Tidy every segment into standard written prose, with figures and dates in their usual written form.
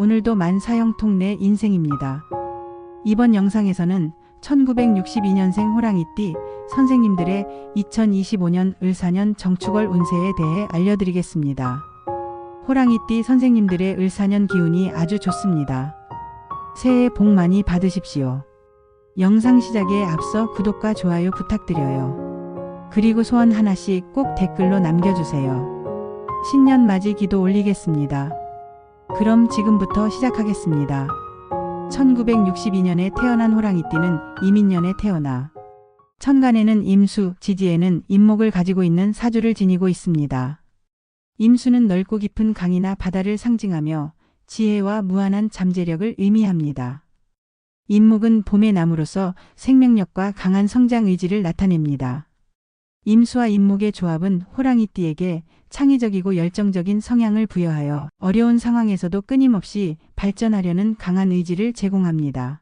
오늘도 만사형통 내 인생입니다. 이번 영상에서는 1962년생 호랑이띠 선생님들의 2025년 을사년 정축월 운세에 대해 알려드리겠습니다. 호랑이띠 선생님들의 을사년 기운이 아주 좋습니다. 새해 복 많이 받으십시오. 영상 시작에 앞서 구독과 좋아요 부탁드려요. 그리고 소원 하나씩 꼭 댓글로 남겨주세요. 신년 맞이 기도 올리겠습니다. 그럼 지금부터 시작하겠습니다. 1962년에 태어난 호랑이띠는 이민년에 태어나 천간에는 임수, 지지에는 임목을 가지고 있는 사주를 지니고 있습니다. 임수는 넓고 깊은 강이나 바다를 상징하며 지혜와 무한한 잠재력을 의미합니다. 임목은 봄의 나무로서 생명력과 강한 성장 의지를 나타냅니다. 임수와 임목의 조합은 호랑이띠에게 창의적이고 열정적인 성향을 부여하여 어려운 상황에서도 끊임없이 발전하려는 강한 의지를 제공합니다.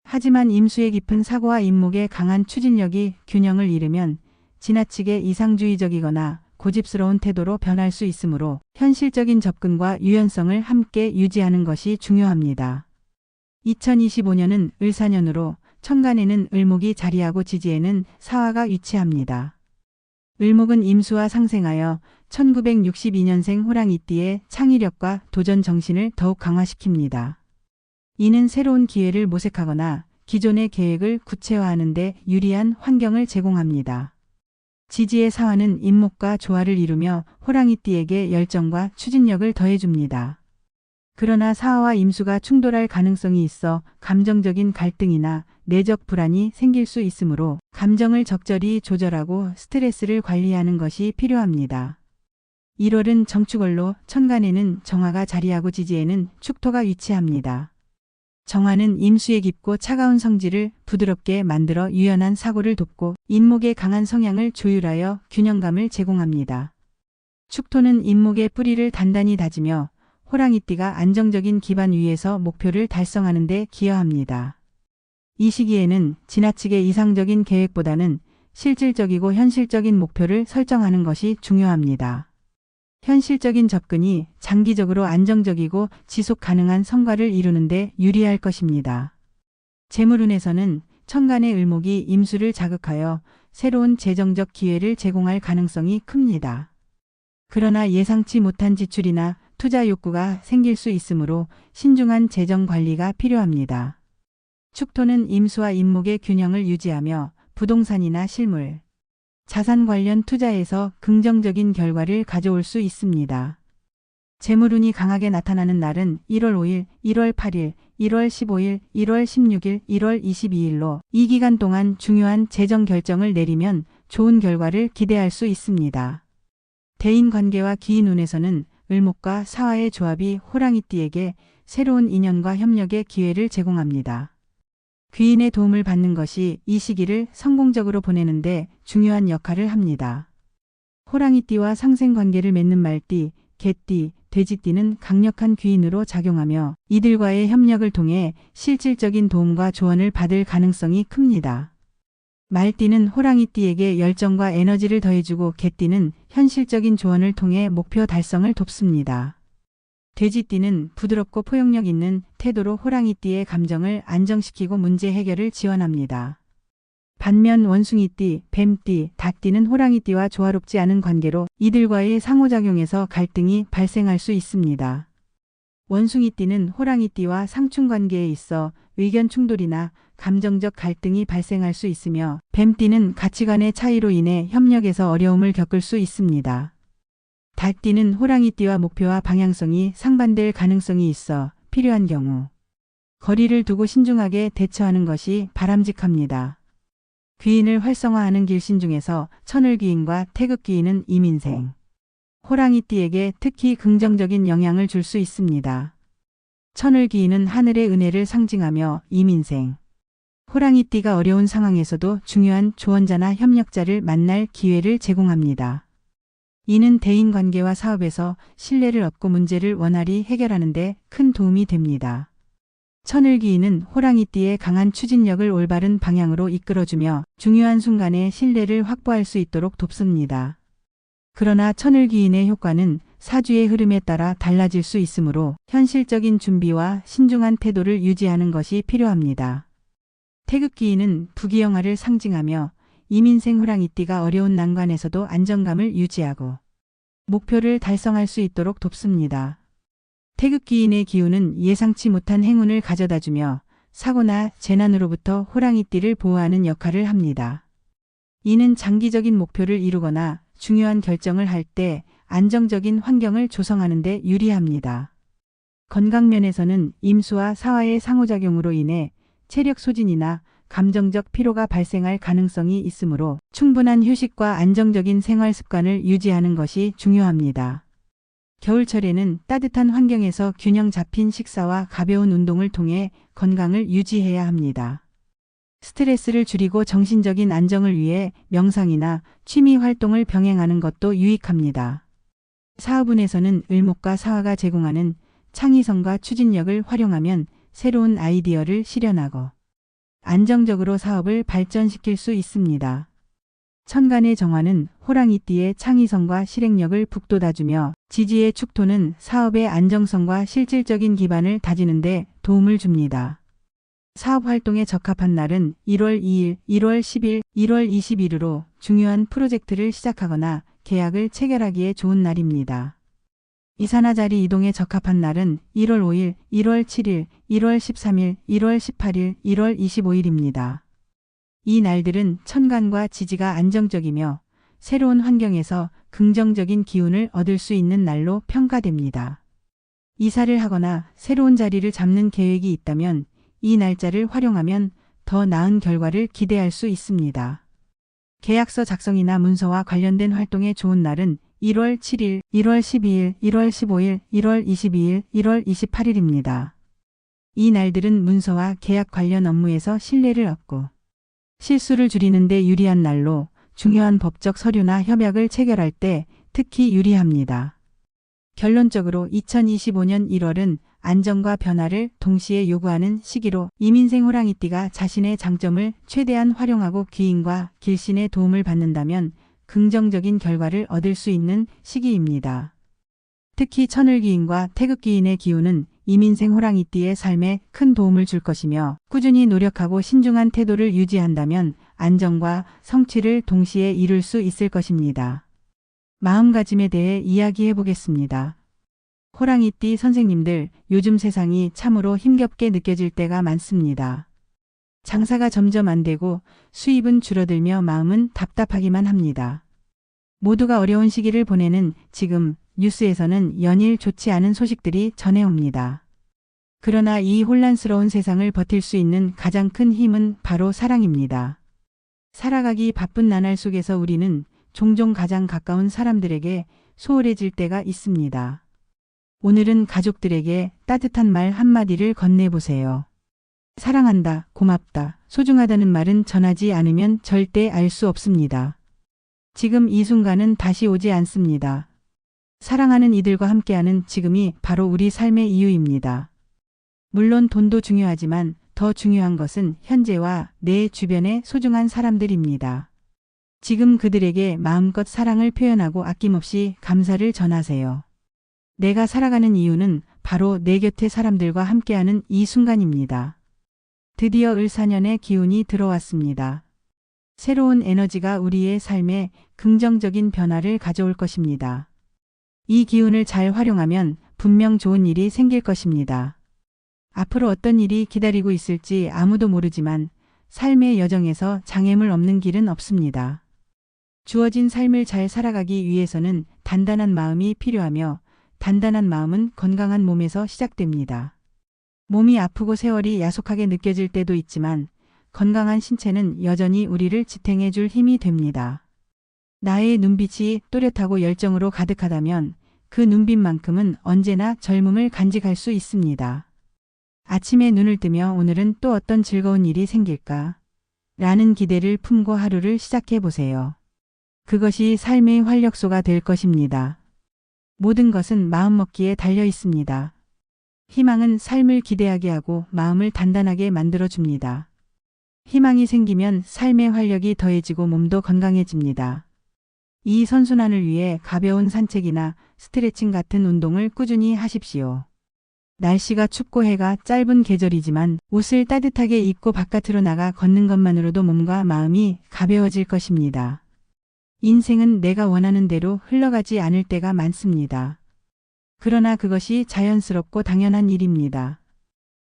하지만 임수의 깊은 사고와 임목의 강한 추진력이 균형을 잃으면 지나치게 이상주의적이거나 고집스러운 태도로 변할 수 있으므로 현실적인 접근과 유연성을 함께 유지하는 것이 중요합니다. 2025년은 을사년으로 천간에는 을목이 자리하고 지지에는 사화가 위치합니다. 을목은 임수와 상생하여 1962년생 호랑이띠의 창의력과 도전 정신을 더욱 강화시킵니다. 이는 새로운 기회를 모색하거나 기존의 계획을 구체화하는 데 유리한 환경을 제공합니다. 지지의 사화는 임목과 조화를 이루며 호랑이띠에게 열정과 추진력을 더해줍니다. 그러나 사화와 임수가 충돌할 가능성이 있어 감정적인 갈등이나 내적 불안이 생길 수 있으므로 감정을 적절히 조절하고 스트레스를 관리하는 것이 필요합니다. 1월은 정축월로 천간에는 정화가 자리하고 지지에는 축토가 위치합니다. 정화는 임수의 깊고 차가운 성질을 부드럽게 만들어 유연한 사고를 돕고 임목의 강한 성향을 조율하여 균형감을 제공합니다. 축토는 임목의 뿌리를 단단히 다지며 호랑이띠가 안정적인 기반 위에서 목표를 달성하는 데 기여합니다. 이 시기에는 지나치게 이상적인 계획보다는 실질적이고 현실적인 목표를 설정하는 것이 중요합니다. 현실적인 접근이 장기적으로 안정적이고 지속 가능한 성과를 이루는 데 유리할 것입니다. 재물운에서는 천간의 을목이 임수를 자극하여 새로운 재정적 기회를 제공할 가능성이 큽니다. 그러나 예상치 못한 지출이나 투자 욕구가 생길 수 있으므로 신중한 재정 관리가 필요합니다. 축토는 임수와 임목의 균형을 유지하며 부동산이나 실물, 자산 관련 투자에서 긍정적인 결과를 가져올 수 있습니다. 재물운이 강하게 나타나는 날은 1월 5일, 1월 8일, 1월 15일, 1월 16일, 1월 22일로 이 기간 동안 중요한 재정 결정을 내리면 좋은 결과를 기대할 수 있습니다. 대인관계와 기인운에서는 을목과 사화의 조합이 호랑이띠에게 새로운 인연과 협력의 기회를 제공합니다. 귀인의 도움을 받는 것이 이 시기를 성공적으로 보내는데 중요한 역할을 합니다. 호랑이띠와 상생관계를 맺는 말띠, 개띠, 돼지띠는 강력한 귀인으로 작용하며 이들과의 협력을 통해 실질적인 도움과 조언을 받을 가능성이 큽니다. 말띠는 호랑이띠에게 열정과 에너지를 더해주고 개띠는 현실적인 조언을 통해 목표 달성을 돕습니다. 돼지띠는 부드럽고 포용력 있는 태도로 호랑이띠의 감정을 안정시키고 문제 해결을 지원합니다. 반면 원숭이띠, 뱀띠, 닭띠는 호랑이띠와 조화롭지 않은 관계로 이들과의 상호작용에서 갈등이 발생할 수 있습니다. 원숭이띠는 호랑이띠와 상충관계에 있어 의견 충돌이나 감정적 갈등이 발생할 수 있으며 뱀띠는 가치관의 차이로 인해 협력에서 어려움을 겪을 수 있습니다. 닭띠는 호랑이띠와 목표와 방향성이 상반될 가능성이 있어 필요한 경우 거리를 두고 신중하게 대처하는 것이 바람직합니다. 귀인을 활성화하는 길신 중에서 천을귀인과 태극귀인은 이민생, 호랑이띠에게 특히 긍정적인 영향을 줄 수 있습니다. 천을귀인은 하늘의 은혜를 상징하며 이민생, 호랑이띠가 어려운 상황에서도 중요한 조언자나 협력자를 만날 기회를 제공합니다. 이는 대인관계와 사업에서 신뢰를 얻고 문제를 원활히 해결하는 데 큰 도움이 됩니다. 천을귀인은 호랑이띠의 강한 추진력을 올바른 방향으로 이끌어주며 중요한 순간에 신뢰를 확보할 수 있도록 돕습니다. 그러나 천을귀인의 효과는 사주의 흐름에 따라 달라질 수 있으므로 현실적인 준비와 신중한 태도를 유지하는 것이 필요합니다. 태극기인은 부귀영화를 상징하며 이민생 호랑이띠가 어려운 난관에서도 안정감을 유지하고 목표를 달성할 수 있도록 돕습니다. 태극기인의 기운은 예상치 못한 행운을 가져다주며 사고나 재난으로부터 호랑이띠를 보호하는 역할을 합니다. 이는 장기적인 목표를 이루거나 중요한 결정을 할 때 안정적인 환경을 조성하는 데 유리합니다. 건강면에서는 임수와 사화의 상호작용으로 인해 체력 소진이나 감정적 피로가 발생할 가능성이 있으므로 충분한 휴식과 안정적인 생활 습관을 유지하는 것이 중요합니다. 겨울철에는 따뜻한 환경에서 균형 잡힌 식사와 가벼운 운동을 통해 건강을 유지해야 합니다. 스트레스를 줄이고 정신적인 안정을 위해 명상이나 취미 활동을 병행하는 것도 유익합니다. 사업운에서는 을목과 사화가 제공하는 창의성과 추진력을 활용하면 새로운 아이디어를 실현하고 안정적으로 사업을 발전시킬 수 있습니다. 천간의 정화는 호랑이띠의 창의성과 실행력을 북돋아주며 지지의 축토는 사업의 안정성과 실질적인 기반을 다지는 데 도움을 줍니다. 사업 활동에 적합한 날은 1월 2일, 1월 10일, 1월 20일으로 중요한 프로젝트를 시작하거나 계약을 체결하기에 좋은 날입니다. 이사나 자리 이동에 적합한 날은 1월 5일, 1월 7일, 1월 13일, 1월 18일, 1월 25일입니다. 이 날들은 천간과 지지가 안정적이며 새로운 환경에서 긍정적인 기운을 얻을 수 있는 날로 평가됩니다. 이사를 하거나 새로운 자리를 잡는 계획이 있다면 이 날짜를 활용하면 더 나은 결과를 기대할 수 있습니다. 계약서 작성이나 문서와 관련된 활동에 좋은 날은 1월 7일, 1월 12일, 1월 15일, 1월 22일, 1월 28일입니다. 이 날들은 문서와 계약 관련 업무에서 신뢰를 얻고 실수를 줄이는 데 유리한 날로 중요한 법적 서류나 협약을 체결할 때 특히 유리합니다. 결론적으로 2025년 1월은 안정과 변화를 동시에 요구하는 시기로 이민생 호랑이띠가 자신의 장점을 최대한 활용하고 귀인과 길신의 도움을 받는다면 긍정적인 결과를 얻을 수 있는 시기입니다. 특히 천을귀인과 태극귀인의 기운은 이민생 호랑이띠의 삶에 큰 도움을 줄 것이며 꾸준히 노력하고 신중한 태도를 유지한다면 안정과 성취를 동시에 이룰 수 있을 것입니다. 마음가짐에 대해 이야기해 보겠습니다. 호랑이띠 선생님들, 요즘 세상이 참으로 힘겹게 느껴질 때가 많습니다. 장사가 점점 안 되고 수입은 줄어들며 마음은 답답하기만 합니다. 모두가 어려운 시기를 보내는 지금 뉴스에서는 연일 좋지 않은 소식들이 전해옵니다. 그러나 이 혼란스러운 세상을 버틸 수 있는 가장 큰 힘은 바로 사랑입니다. 살아가기 바쁜 나날 속에서 우리는 종종 가장 가까운 사람들에게 소홀해질 때가 있습니다. 오늘은 가족들에게 따뜻한 말 한마디를 건네보세요. 사랑한다, 고맙다, 소중하다는 말은 전하지 않으면 절대 알 수 없습니다. 지금 이 순간은 다시 오지 않습니다. 사랑하는 이들과 함께하는 지금이 바로 우리 삶의 이유입니다. 물론 돈도 중요하지만 더 중요한 것은 현재와 내 주변의 소중한 사람들입니다. 지금 그들에게 마음껏 사랑을 표현하고 아낌없이 감사를 전하세요. 내가 살아가는 이유는 바로 내 곁의 사람들과 함께하는 이 순간입니다. 드디어 을사년의 기운이 들어왔습니다. 새로운 에너지가 우리의 삶에 긍정적인 변화를 가져올 것입니다. 이 기운을 잘 활용하면 분명 좋은 일이 생길 것입니다. 앞으로 어떤 일이 기다리고 있을지 아무도 모르지만 삶의 여정에서 장애물 없는 길은 없습니다. 주어진 삶을 잘 살아가기 위해서는 단단한 마음이 필요하며 단단한 마음은 건강한 몸에서 시작됩니다. 몸이 아프고 세월이 야속하게 느껴질 때도 있지만 건강한 신체는 여전히 우리를 지탱해 줄 힘이 됩니다. 나의 눈빛이 또렷하고 열정으로 가득하다면 그 눈빛만큼은 언제나 젊음을 간직할 수 있습니다. 아침에 눈을 뜨며 오늘은 또 어떤 즐거운 일이 생길까? 라는 기대를 품고 하루를 시작해 보세요. 그것이 삶의 활력소가 될 것입니다. 모든 것은 마음먹기에 달려 있습니다. 희망은 삶을 기대하게 하고 마음을 단단하게 만들어줍니다. 희망이 생기면 삶의 활력이 더해지고 몸도 건강해집니다. 이 선순환을 위해 가벼운 산책이나 스트레칭 같은 운동을 꾸준히 하십시오. 날씨가 춥고 해가 짧은 계절이지만 옷을 따뜻하게 입고 바깥으로 나가 걷는 것만으로도 몸과 마음이 가벼워질 것입니다. 인생은 내가 원하는 대로 흘러가지 않을 때가 많습니다. 그러나 그것이 자연스럽고 당연한 일입니다.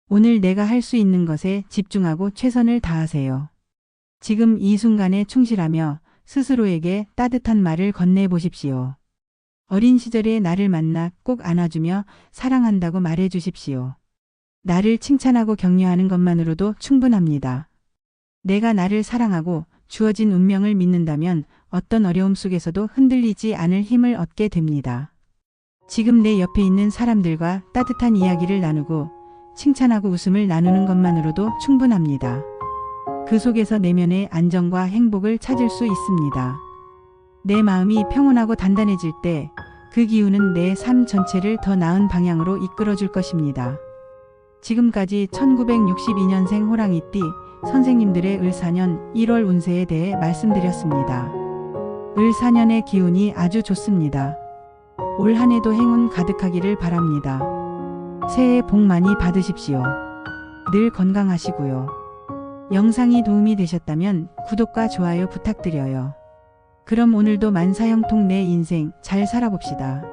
오늘 내가 할 수 있는 것에 집중하고 최선을 다하세요. 지금 이 순간에 충실하며 스스로에게 따뜻한 말을 건네보십시오. 어린 시절의 나를 만나 꼭 안아주며 사랑한다고 말해 주십시오. 나를 칭찬하고 격려하는 것만으로도 충분합니다. 내가 나를 사랑하고 주어진 운명을 믿는다면 어떤 어려움 속에서도 흔들리지 않을 힘을 얻게 됩니다. 지금 내 옆에 있는 사람들과 따뜻한 이야기를 나누고 칭찬하고 웃음을 나누는 것만으로도 충분합니다. 그 속에서 내면의 안정과 행복을 찾을 수 있습니다. 내 마음이 평온하고 단단해질 때 그 기운은 내 삶 전체를 더 나은 방향으로 이끌어줄 것입니다. 지금까지 1962년생 호랑이띠 선생님들의 을4년 1월 운세에 대해 말씀드렸습니다. 을4년의 기운이 아주 좋습니다. 올 한 해도 행운 가득하기를 바랍니다. 새해 복 많이 받으십시오. 늘 건강하시고요. 영상이 도움이 되셨다면 구독과 좋아요 부탁드려요. 그럼 오늘도 만사형통 내 인생 잘 살아봅시다.